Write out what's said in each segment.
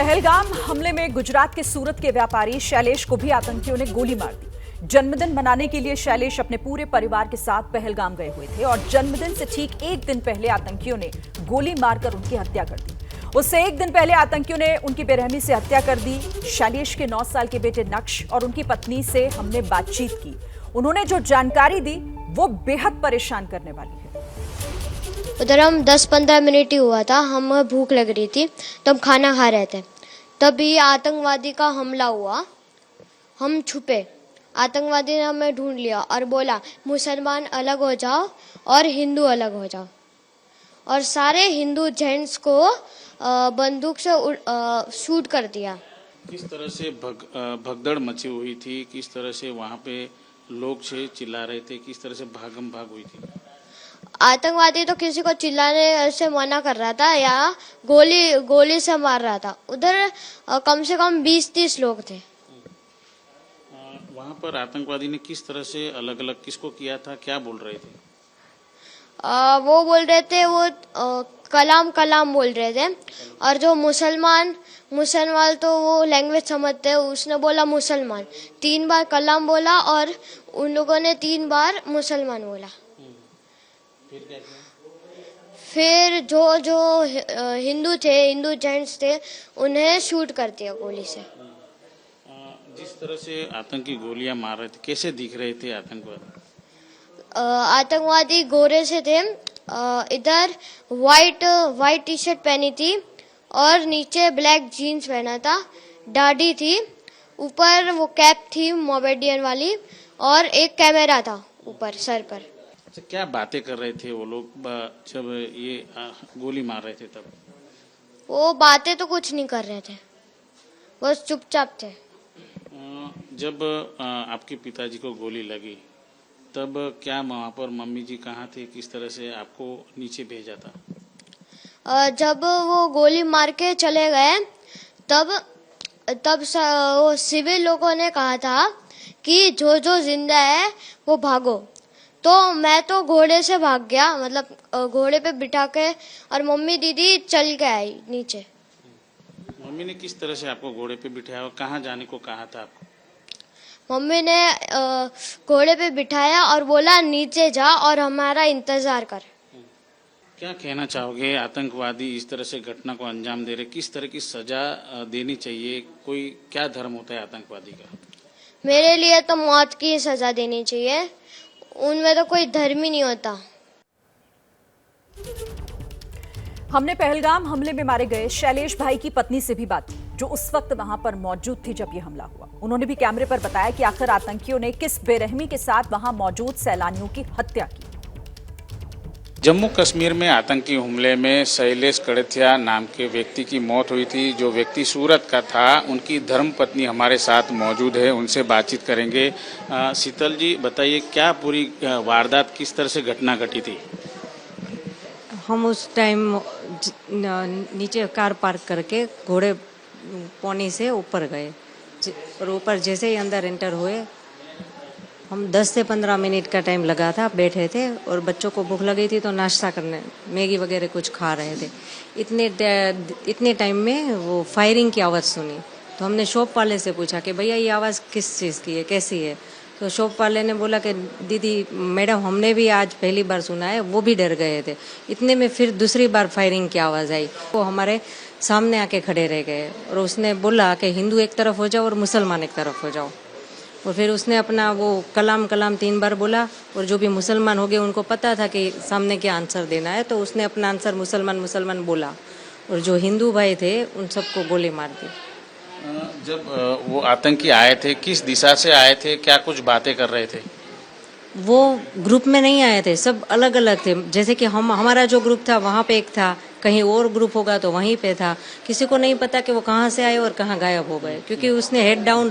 पहलगाम हमले में गुजरात के सूरत के व्यापारी शैलेश को भी आतंकियों ने गोली मार दी। जन्मदिन मनाने के लिए शैलेश अपने पूरे परिवार के साथ पहलगाम गए हुए थे और जन्मदिन से ठीक एक दिन पहले आतंकियों ने गोली मारकर उनकी हत्या कर दी। उससे एक दिन पहले आतंकियों ने उनकी बेरहमी से हत्या कर दी। शैलेश के 9 साल के बेटे नक्श और उनकी पत्नी से हमने बातचीत की। उन्होंने जो जानकारी दी वो बेहद परेशान करने वाली है। उधर हम 10-15 मिनट ही हुआ था, हमें भूख लग रही थी तो हम खाना खा रहे थे, तभी आतंकवादी का हमला हुआ। हम छुपे, आतंकवादी ने हमें ढूंढ लिया और बोला मुसलमान अलग हो जाओ और हिंदू अलग हो जाओ, और सारे हिंदू जेंट्स को बंदूक से शूट कर दिया। किस तरह से भगदड़ मची हुई थी, किस तरह से वहाँ पे लोग से चिल्ला रहे थे, किस तरह से भागम भाग हुई थी? आतंकवादी तो किसी को चिल्लाने से मना कर रहा था या गोली से मार रहा था। उधर कम से कम 20-30 लोग थे। वहाँ पर आतंकवादी ने किस तरह से अलग अलग किसको किया था, क्या बोल रहे थे? वो बोल रहे थे वो कलाम बोल रहे थे, और जो मुसलमान तो वो लैंग्वेज समझते हैं, उसने बोला मुसलमान 3 बार कलाम बोला और उन लोगों ने 3 बार मुसलमान बोला। फिर क्या किया? फिर जो हिंदू जेंट्स थे उन्हें शूट कर दिया गोली से। जिस तरह से आतंकी गोलियां मार रहे थे, कैसे दिख रहे थे आतंकवादी? आतंकवादी गोरे से थे, इधर वाइट टी शर्ट पहनी थी और नीचे ब्लैक जीन्स पहना था, दाढ़ी थी, ऊपर वो कैप थी मोमेडियन वाली और एक कैमरा था ऊपर सर पर। अच्छा, क्या बातें कर रहे थे वो लोग जब ये गोली मार रहे थे तब? वो बातें तो कुछ नहीं कर रहे थे, बस चुपचाप थे। जब आपके पिताजी को गोली लगी तब क्या वहाँ पर मम्मी जी कहाँ थे, किस तरह से आपको नीचे भेजा था? जब वो गोली मार के चले गए तब वो सिविल लोगों ने कहा था कि जो जिंदा है वो भागो, तो मैं तो घोड़े से भाग गया, मतलब घोड़े पे बिठा के, और मम्मी दीदी चल के आई नीचे। मम्मी ने किस तरह से आपको घोड़े पे बिठाया और कहाँ जाने को कहा था आपको? मम्मी ने घोड़े पे बिठाया और बोला नीचे जा और हमारा इंतजार कर। क्या कहना चाहोगे, आतंकवादी इस तरह से घटना को अंजाम दे रहे, किस तरह की सजा देनी चाहिए? कोई क्या धर्म होता है आतंकवादी का? मेरे लिए तो मौत की सजा देनी चाहिए, उनमें तो कोई धर्म ही नहीं होता। हमने पहलगाम हमले में मारे गए शैलेश भाई की पत्नी से भी बात की, जो उस वक्त वहां पर मौजूद थी जब यह हमला हुआ। उन्होंने भी कैमरे पर बताया कि आखिर आतंकियों ने किस बेरहमी के साथ वहां मौजूद सैलानियों की हत्या की। जम्मू कश्मीर में आतंकी हमले में शैलेश कड़थिया नाम के व्यक्ति की मौत हुई थी। जो व्यक्ति सूरत का था, उनकी धर्मपत्नी हमारे साथ मौजूद है, उनसे बातचीत करेंगे। शीतल जी, बताइए क्या पूरी वारदात, किस तरह से घटना घटी थी? हम उस टाइम नीचे कार पार्क करके घोड़े पौनी से ऊपर गए, और ऊपर जैसे ही अंदर एंटर हुए, हम 10 से 15 मिनट का टाइम लगा था, बैठे थे और बच्चों को भूख लगी थी तो नाश्ता करने मैगी वगैरह कुछ खा रहे थे। इतने टाइम में वो फायरिंग की आवाज़ सुनी, तो हमने शॉप वाले से पूछा कि भैया ये आवाज़ किस चीज़ की है, कैसी है? तो शॉप वाले ने बोला कि दीदी मैडम हमने भी आज पहली बार सुना है, वो भी डर गए थे। इतने में फिर दूसरी बार फायरिंग की आवाज़ आई, वो हमारे सामने आके खड़े रह गए और उसने बोला कि हिंदू एक तरफ हो जाओ और मुसलमान एक तरफ हो जाओ। और फिर उसने अपना वो कलाम 3 बार बोला, और जो भी मुसलमान हो गए उनको पता था कि सामने क्या आंसर देना है, तो उसने अपना आंसर मुसलमान बोला, और जो हिंदू भाई थे उन सबको गोली मार दी। जब वो आतंकी आए थे, किस दिशा से आए थे, क्या कुछ बातें कर रहे थे? वो ग्रुप में नहीं आए थे, सब अलग अलग थे। जैसे कि हमारा जो ग्रुप था वहाँ पे एक था, कहीं और ग्रुप होगा तो वहीं पे था। किसी को नहीं पता कि वो कहाँ से आए और कहाँ गायब हो गए, क्योंकि उसने हेड डाउन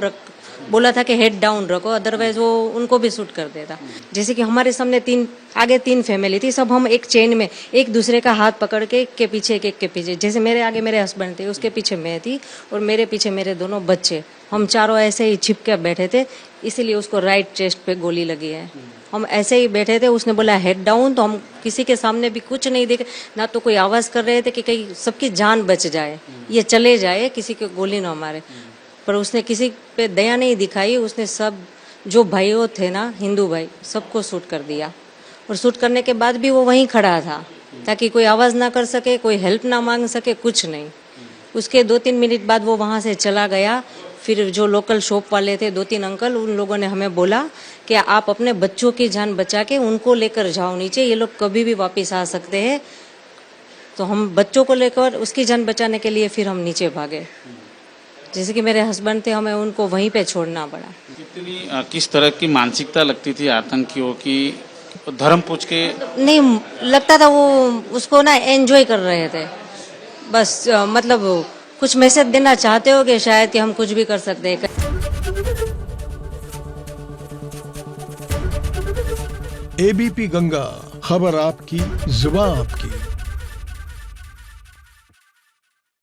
बोला था कि हेड डाउन रखो, अदरवाइज वो उनको भी शूट कर देता। जैसे कि हमारे सामने आगे तीन फैमिली थी, सब हम एक चेन में एक दूसरे का हाथ पकड़ के पीछे एक के पीछे, जैसे मेरे आगे मेरे हस्बैंड थे, उसके पीछे मैं थी और मेरे पीछे मेरे दोनों बच्चे, हम चारों ऐसे ही छिप के बैठे थे, इसीलिए उसको राइट चेस्ट पे गोली लगी है। हम ऐसे ही बैठे थे, उसने बोला हेड डाउन, तो हम किसी के सामने भी कुछ नहीं देखे, ना तो कोई आवाज कर रहे थे कि कहीं सबकी जान बच जाए, ये चले जाए, किसी को गोली ना मारे। पर उसने किसी पे दया नहीं दिखाई, उसने सब जो भाइयों थे ना, हिंदू भाई, सबको शूट कर दिया। और शूट करने के बाद भी वो वहीं खड़ा था, ताकि कोई आवाज ना कर सके, कोई हेल्प ना मांग सके, कुछ नहीं। उसके 2-3 मिनट बाद वो वहाँ से चला गया। फिर जो लोकल शॉप वाले थे, 2-3 अंकल, उन लोगों ने हमें बोला कि आप अपने बच्चों की जान बचा के उनको लेकर जाओ नीचे, ये लोग कभी भी वापस आ सकते हैं। तो हम बच्चों को लेकर उसकी जान बचाने के लिए फिर हम नीचे भागे। जैसे कि मेरे हस्बैंड थे, हमें उनको वहीं पे छोड़ना पड़ा। किस तरह की मानसिकता लगती थी आतंकियों की? धर्म पूछ के नहीं लगता था, वो उसको ना एंजॉय कर रहे थे बस, मतलब कुछ मैसेज देना चाहते हो कि शायद कि हम कुछ भी कर सकते हैं। एबीपी गंगा, खबर आपकी, जुबान आपकी।